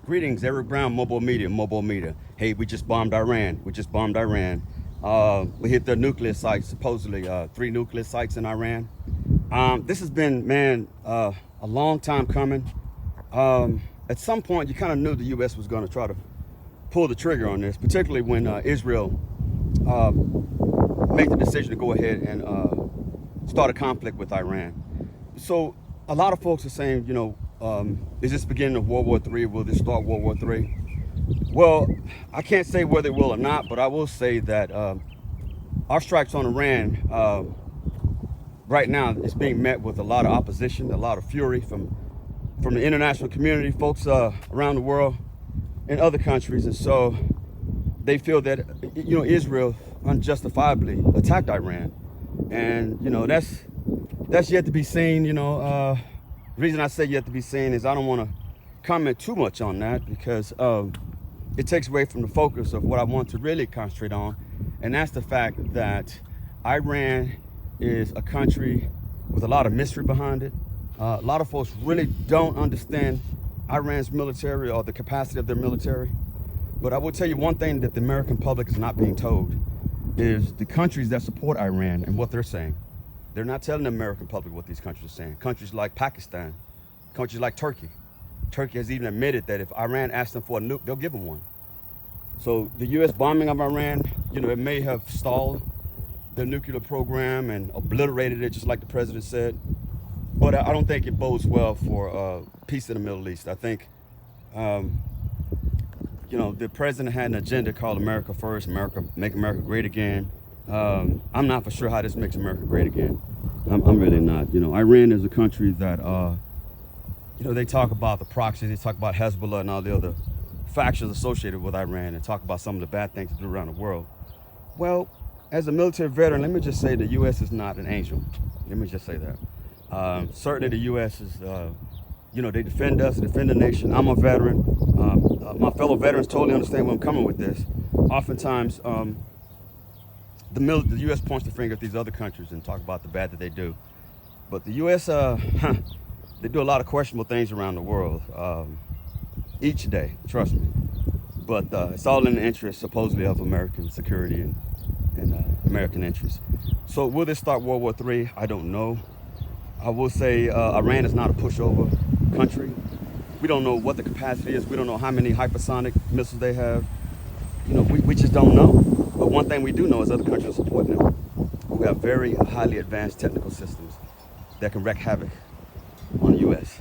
Greetings, Eric Brown, MOBO-Media, MOBO-Media. Hey, we just bombed Iran. We just bombed Iran. We hit their nuclear sites, supposedly 3 nuclear sites in Iran. This has been, man, a long time coming. At some point, you kind of knew the U.S. was going to try to pull the trigger on this, particularly when Israel made the decision to go ahead and start a conflict with Iran. So a lot of folks are saying, is this the beginning of World War III? Will this start World War III? Well, I can't say whether it will or not, but I will say that our strikes on Iran right now is being met with a lot of opposition, a lot of fury from the international community, folks around the world and other countries. And so they feel that, Israel unjustifiably attacked Iran. And, that's yet to be seen. The reason I say yet to be seen is I don't want to comment too much on that because it takes away from the focus of what I want to really concentrate on. And that's the fact that Iran is a country with a lot of mystery behind it. A lot of folks really don't understand Iran's military or the capacity of their military. But I will tell you one thing that the American public is not being told is the countries that support Iran and what they're saying. They're not telling the American public what these countries are saying. Countries like Pakistan, countries like Turkey. Turkey has even admitted that if Iran asks them for a nuke, they'll give them one. So the U.S. bombing of Iran, it may have stalled the nuclear program and obliterated it, just like the president said. But I don't think it bodes well for peace in the Middle East. I think, the president had an agenda called America First, Make America Great Again. I'm not for sure how this makes America great again. I'm really not. Iran is a country that, they talk about the proxy, they talk about Hezbollah and all the other factions associated with Iran and talk about some of the bad things to do around the world. Well, as a military veteran, let me just say the U.S. is not an angel. Let me just say that. Certainly the U.S. is, they defend us, they defend the nation. I'm a veteran. My fellow veterans totally understand where I'm coming with this. Oftentimes, the U.S. points the finger at these other countries and talk about the bad that they do. But the U.S., they do a lot of questionable things around the world each day, trust me. But it's all in the interest, supposedly, of American security and American interests. So will this start World War III? I don't know. I will say Iran is not a pushover country. We don't know what the capacity is. We don't know how many hypersonic missiles they have. We just don't know. But one thing we do know is other countries are supporting them. We have very highly advanced technical systems that can wreak havoc on the U.S.